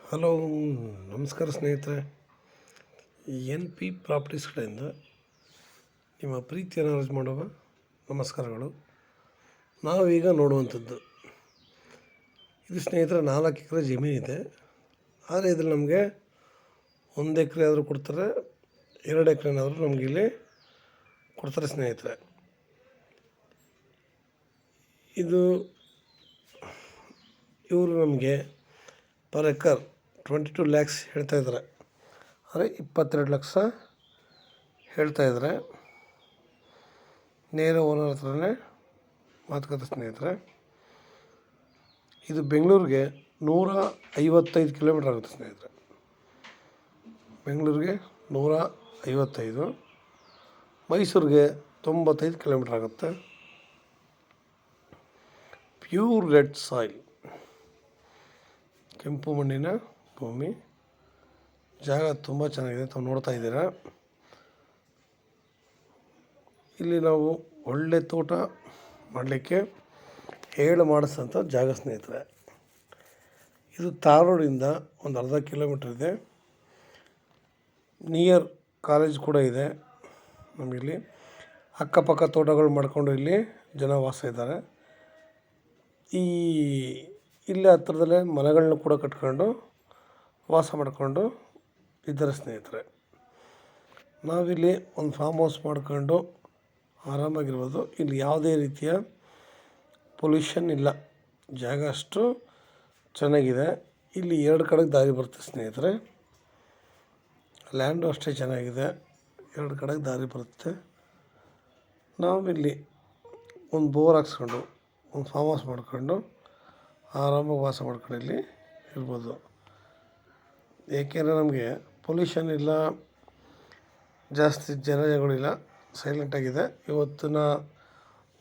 Hello, ನಮಸ್ಕಾರ ಸ್ನೇಹಿತರೆ. N P properties ಕಡೆಯಿಂದ ನಿಮ್ಮ ಪ್ರೀತಿಯನ್ನು ಅರ್ಜಿ ಮಾಡುವ ನಮಸ್ಕಾರಗಳು. ನಾವೀಗ ನೋಡುವಂಥದ್ದು ಇದು ಸ್ನೇಹಿತರೆ 4 ಎಕರೆ ಜಮೀನಿದೆ. ಆದರೆ ಇದರಲ್ಲಿ ನಮಗೆ 1 ಎಕರೆ ಆದರೂ ಕೊಡ್ತಾರೆ, 2 ಎಕರೆನಾದರೂ ನಮಗೆ ಇಲ್ಲಿ ಕೊಡ್ತಾರೆ ಸ್ನೇಹಿತರೆ. ಇವರು ನಮಗೆ ಪರ್ ಎಕರ್ 22 ಲ್ಯಾಕ್ಸ್ ಹೇಳ್ತಾಯಿದ್ದಾರೆ. ಅಂದರೆ 22 ಲಕ್ಷ ಹೇಳ್ತಾಯಿದ್ದಾರೆ. ನೇರ ಓನರ್ ಹತ್ರನೇ ಮಾತುಕತೆ ಸ್ನೇಹಿತರೆ. ಇದು ಬೆಂಗಳೂರಿಗೆ 155 ಕಿಲೋಮೀಟ್ರ್ ಆಗುತ್ತೆ ಸ್ನೇಹಿತರೆ. ಬೆಂಗಳೂರಿಗೆ 155, ಮೈಸೂರಿಗೆ 95 ಕಿಲೋಮೀಟ್ರ್ ಆಗುತ್ತೆ. ಪ್ಯೂರ್ ರೆಡ್ ಸಾಯಿಲ್, ಕೆಂಪು ಮಣ್ಣಿನ ಭೂಮಿ. ಜಾಗ ತುಂಬ ಚೆನ್ನಾಗಿದೆ, ತಾವು ನೋಡ್ತಾ ಇದ್ದೀರಾ. ಇಲ್ಲಿ ನಾವು ಒಳ್ಳೆ ತೋಟ ಮಾಡಲಿಕ್ಕೆ ಮಾಡಿಸೋಂಥ ಜಾಗ ಸ್ನೇಹಿತರೆ. ಇದು ತಾರೋಡಿಂದ ಒಂದು ಅರ್ಧ ಕಿಲೋಮೀಟ್ರ್ ಇದೆ. ನಿಯರ್ ಕಾಲೇಜ್ ಕೂಡ ಇದೆ. ನಮಗಿಲ್ಲಿ ಅಕ್ಕಪಕ್ಕ ತೋಟಗಳು ಮಾಡಿಕೊಂಡು ಇಲ್ಲಿ ಜನ ವಾಸ ಇದ್ದಾರೆ. ಇಲ್ಲೇ ಹತ್ರದಲ್ಲೇ ಮನೆಗಳನ್ನ ಕೂಡ ಕಟ್ಕೊಂಡು ವಾಸ ಮಾಡಿಕೊಂಡು ಇದ್ದಾರೆ ಸ್ನೇಹಿತರೆ. ನಾವಿಲ್ಲಿ ಒಂದು ಫಾರ್ಮ್ ಹೌಸ್ ಮಾಡ್ಕೊಂಡು ಆರಾಮಾಗಿರ್ಬೋದು. ಇಲ್ಲಿ ಯಾವುದೇ ರೀತಿಯ ಪೊಲ್ಯೂಷನ್ ಇಲ್ಲ. ಜಾಗ ಅಷ್ಟು ಚೆನ್ನಾಗಿದೆ. ಇಲ್ಲಿ 2 ಕಡೆಗೆ ದಾರಿ ಬರುತ್ತೆ ಸ್ನೇಹಿತರೆ. ಲ್ಯಾಂಡು ಅಷ್ಟೇ ಚೆನ್ನಾಗಿದೆ, 2 ಕಡೆಗೆ ದಾರಿ ಬರುತ್ತೆ. ನಾವಿಲ್ಲಿ ಒಂದು ಬೋರ್ ಹಾಕ್ಸ್ಕೊಂಡು ಒಂದು ಫಾರ್ಮ್ ಹೌಸ್ ಮಾಡ್ಕೊಂಡು ಆರಾಮಾಗಿ ವಾಸ ಮಾಡ್ಕೊಂಡು ಇಲ್ಲಿ ಇರ್ಬೋದು. ಏಕೆಂದರೆ ನಮಗೆ ಪೊಲ್ಯೂಷನ್ ಇಲ್ಲ, ಜಾಸ್ತಿ ಜನಗಳಿಲ್ಲ, ಸೈಲೆಂಟಾಗಿದೆ. ಇವತ್ತಿನ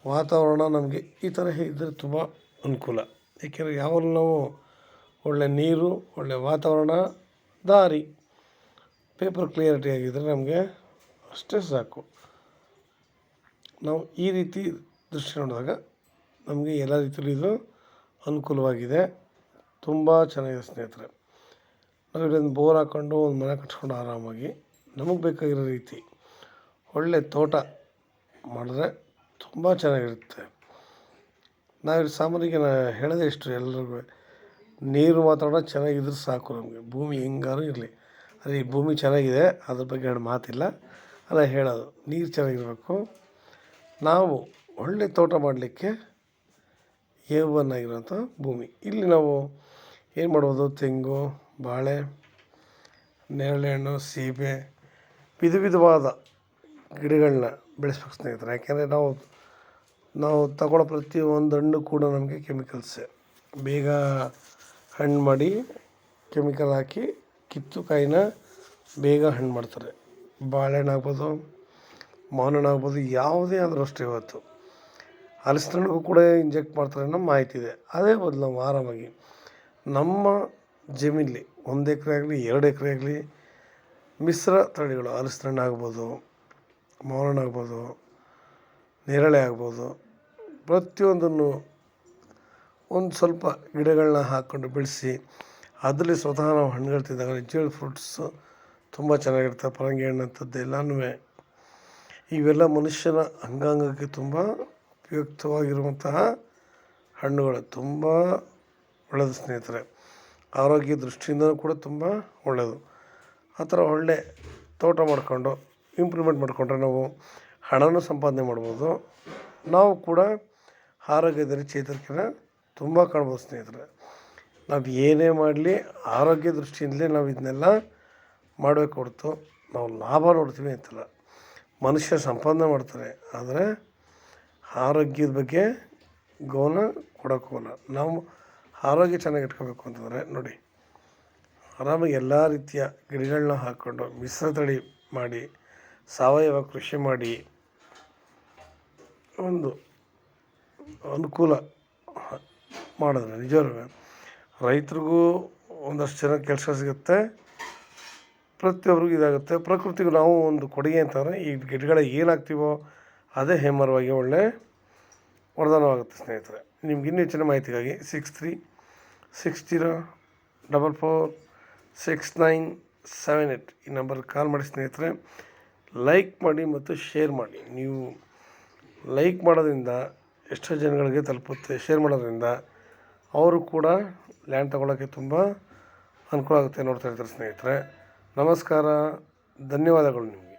ವಾತಾವರಣ ನಮಗೆ ಈ ಥರ ಇದ್ದರೆ ತುಂಬ ಅನುಕೂಲ. ಏಕೆಂದರೆ ಯಾವಾಗಲೂ ನಾವು ಒಳ್ಳೆ ನೀರು, ಒಳ್ಳೆ ವಾತಾವರಣ, ದಾರಿ, ಪೇಪರ್ ಕ್ಲಿಯರಿಟಿ ಆಗಿದ್ದರೆ ನಮಗೆ ಅಷ್ಟೇ ಸಾಕು. ನಾವು ಈ ರೀತಿ ದೃಷ್ಟಿ ನೋಡಿದಾಗ ನಮಗೆ ಎಲ್ಲ ರೀತಿಯಲ್ಲೂ ಇದು ಅನುಕೂಲವಾಗಿದೆ. ತುಂಬ ಚೆನ್ನಾಗಿದೆ ಸ್ನೇಹಿತರೆ. ನಾವು ಇಲ್ಲೊಂದು ಬೋರ್ ಹಾಕ್ಕೊಂಡು ಒಂದು ಮನೆ ಕಟ್ಸ್ಕೊಂಡು ಆರಾಮಾಗಿ ನಮಗೆ ಬೇಕಾಗಿರೋ ರೀತಿ ಒಳ್ಳೆ ತೋಟ ಮಾಡಿದ್ರೆ ತುಂಬ ಚೆನ್ನಾಗಿರುತ್ತೆ. ನಾವಿಲ್ಲಿ ಸಾಮಾನ್ಯಕ್ಕೆ ಹೇಳೋದೇ ಇಷ್ಟು ಎಲ್ರಿಗೂ, ನೀರು ಮಾತಾಡೋ ಚೆನ್ನಾಗಿದ್ರೆ ಸಾಕು. ನಮಗೆ ಭೂಮಿ ಹೆಂಗಾರು ಇರಲಿ, ಅದೇ ಈ ಭೂಮಿ ಚೆನ್ನಾಗಿದೆ ಅದ್ರ ಬಗ್ಗೆ 2 ಮಾತಿಲ್ಲ, ಅಲ್ಲ ಹೇಳೋದು. ನೀರು ಚೆನ್ನಾಗಿರಬೇಕು. ನಾವು ಒಳ್ಳೆ ತೋಟ ಮಾಡಲಿಕ್ಕೆ A1 ಆಗಿರೋಂಥ ಭೂಮಿ. ಇಲ್ಲಿ ನಾವು ಏನು ಮಾಡ್ಬೋದು, ತೆಂಗು, ಬಾಳೆ, ನೇರಳೆ ಹಣ್ಣು, ಸೀಬೆ, ವಿಧವಾದ ಗಿಡಗಳನ್ನ ಬೆಳೆಸ್ಬೇಕು ಸ್ನೇಹಿತರೆ. ಯಾಕೆಂದರೆ ನಾವು ತಗೊಳ್ಳೋ ಪ್ರತಿಯೊಂದು ಹಣ್ಣು ಕೂಡ ನಮಗೆ ಕೆಮಿಕಲ್ಸೇ. ಬೇಗ ಹಣ್ಣು ಮಾಡಿ ಕೆಮಿಕಲ್ ಹಾಕಿ ಕಿತ್ತು ಕಾಯಿನ ಬೇಗ ಹಣ್ಣು ಮಾಡ್ತಾರೆ. ಬಾಳೆಹಣ್ಣು ಆಗ್ಬೋದು, ಮಾವಿನ ಹಣ್ಣು ಆಗ್ಬೋದು, ಯಾವುದೇ ಆದರೂ ಅಷ್ಟೇ. ಇವತ್ತು ಹಲಸಿನ ಹಣ್ಣಿಗೂ ಕೂಡ ಇಂಜೆಕ್ಟ್ ಮಾಡ್ತಾರೆ ಅನ್ನೋ ಮಾಹಿತಿ ಇದೆ. ಅದೇ ಬದಲು ನಾವು ಆರಾಮಾಗಿ ನಮ್ಮ ಜಮೀನಲ್ಲಿ 1 ಎಕರೆ ಆಗಲಿ 2 ಎಕರೆ ಆಗಲಿ ಮಿಶ್ರ ತಳಿಗಳು, ಹಲಸಿನ ಹಣ್ಣು ಆಗ್ಬೋದು, ಮಾವಿನ ಹಣ್ಣು ಆಗ್ಬೋದು, ನೇರಳೆ ಆಗ್ಬೋದು, ಪ್ರತಿಯೊಂದನ್ನು ಒಂದು ಸ್ವಲ್ಪ ಗಿಡಗಳನ್ನ ಹಾಕ್ಕೊಂಡು ಬೆಳೆಸಿ ಅದರಲ್ಲಿ ಸ್ವತಃ ನಾವು ಹಣ್ಣುಗಳು ತಿಂದಾಗ ರಿಚುವಲ್ ಫ್ರೂಟ್ಸು ತುಂಬ ಚೆನ್ನಾಗಿರ್ತವೆ. ಪರಂಗಿ ಹಣ್ಣು ಅಂಥದ್ದು ಎಲ್ಲನೂ ಇವೆಲ್ಲ ಮನುಷ್ಯನ ಅಂಗಾಂಗಕ್ಕೆ ತುಂಬ ಉಪಯುಕ್ತವಾಗಿರುವಂತಹ ಹಣ್ಣುಗಳು. ತುಂಬ ಒಳ್ಳೆಯದು ಸ್ನೇಹಿತರೆ. ಆರೋಗ್ಯ ದೃಷ್ಟಿಯಿಂದಲೂ ಕೂಡ ತುಂಬ ಒಳ್ಳೆಯದು. ಆ ಥರ ಒಳ್ಳೆ ತೋಟ ಮಾಡಿಕೊಂಡು ಇಂಪ್ರೂವ್ಮೆಂಟ್ ಮಾಡಿಕೊಂಡ್ರೆ ನಾವು ಹಣನೂ ಸಂಪಾದನೆ ಮಾಡ್ಬೋದು. ನಾವು ಕೂಡ ಆರೋಗ್ಯದಲ್ಲಿ ಚೇತರಿಕೆನ ತುಂಬ ಕಾಣ್ಬೋದು ಸ್ನೇಹಿತರೆ. ನಾವು ಏನೇ ಮಾಡಲಿ ಆರೋಗ್ಯ ದೃಷ್ಟಿಯಿಂದಲೇ ನಾವು ಇದನ್ನೆಲ್ಲ ಮಾಡಬೇಕು ಹೊರತು ನಾವು ಲಾಭ ನೋಡ್ತೀವಿ ಅಂತಲ್ಲ. ಮನುಷ್ಯ ಸಂಪಾದನೆ ಮಾಡ್ತಾರೆ, ಆದರೆ ಆರೋಗ್ಯದ ಬಗ್ಗೆ ಗಮನ ಕೊಡೋಕ್ಕೆ ಹೋಗಲ್ಲ. ನಾವು ಆರೋಗ್ಯ ಚೆನ್ನಾಗಿ ಇಟ್ಕೋಬೇಕು ಅಂತಂದರೆ ನೋಡಿ, ಆರಾಮಾಗಿ ಎಲ್ಲ ರೀತಿಯ ಗಿಡಗಳನ್ನ ಹಾಕ್ಕೊಂಡು ಮಿಶ್ರ ತಳಿ ಮಾಡಿ ಸಾವಯವ ಕೃಷಿ ಮಾಡಿ ಒಂದು ಅನುಕೂಲ ಮಾಡಿದ್ರೆ ನಿಜವಾಗ್ಲೂ ರೈತರಿಗೂ ಒಂದಷ್ಟು ಜನ ಕೆಲಸ ಸಿಗುತ್ತೆ, ಪ್ರತಿಯೊಬ್ಬರಿಗೂ ಇದಾಗುತ್ತೆ. ಪ್ರಕೃತಿಗೂ ನಾವು ಒಂದು ಕೊಡುಗೆ ಅಂತಂದರೆ ಈ ಗಿಡಗಳಿಗೆ ಏನು ಹಾಕ್ತೀವೋ ಅದೇ ಹೇಮರವಾಗಿ ಒಳ್ಳೆ ವರದಾನವಾಗುತ್ತೆ ಸ್ನೇಹಿತರೆ. ನಿಮ್ಗೆ ಇನ್ನೂ ಹೆಚ್ಚಿನ ಮಾಹಿತಿಗಾಗಿ 636044 6978 ಈ ನಂಬರ್ಗೆ ಕಾಲ್ ಮಾಡಿ ಸ್ನೇಹಿತರೆ. ಲೈಕ್ ಮಾಡಿ ಮತ್ತು ಶೇರ್ ಮಾಡಿ. ನೀವು ಲೈಕ್ ಮಾಡೋದ್ರಿಂದ ಎಷ್ಟೋ ಜನಗಳಿಗೆ ತಲುಪುತ್ತೆ. ಶೇರ್ ಮಾಡೋದ್ರಿಂದ ಅವರು ಕೂಡ ಲ್ಯಾಂಡ್ ತೊಗೊಳೋಕ್ಕೆ ತುಂಬ ಅನುಕೂಲ ಆಗುತ್ತೆ. ನೋಡ್ತಾ ಇರ್ತಾರೆ ಸ್ನೇಹಿತರೆ. ನಮಸ್ಕಾರ, ಧನ್ಯವಾದಗಳು ನಿಮಗೆ.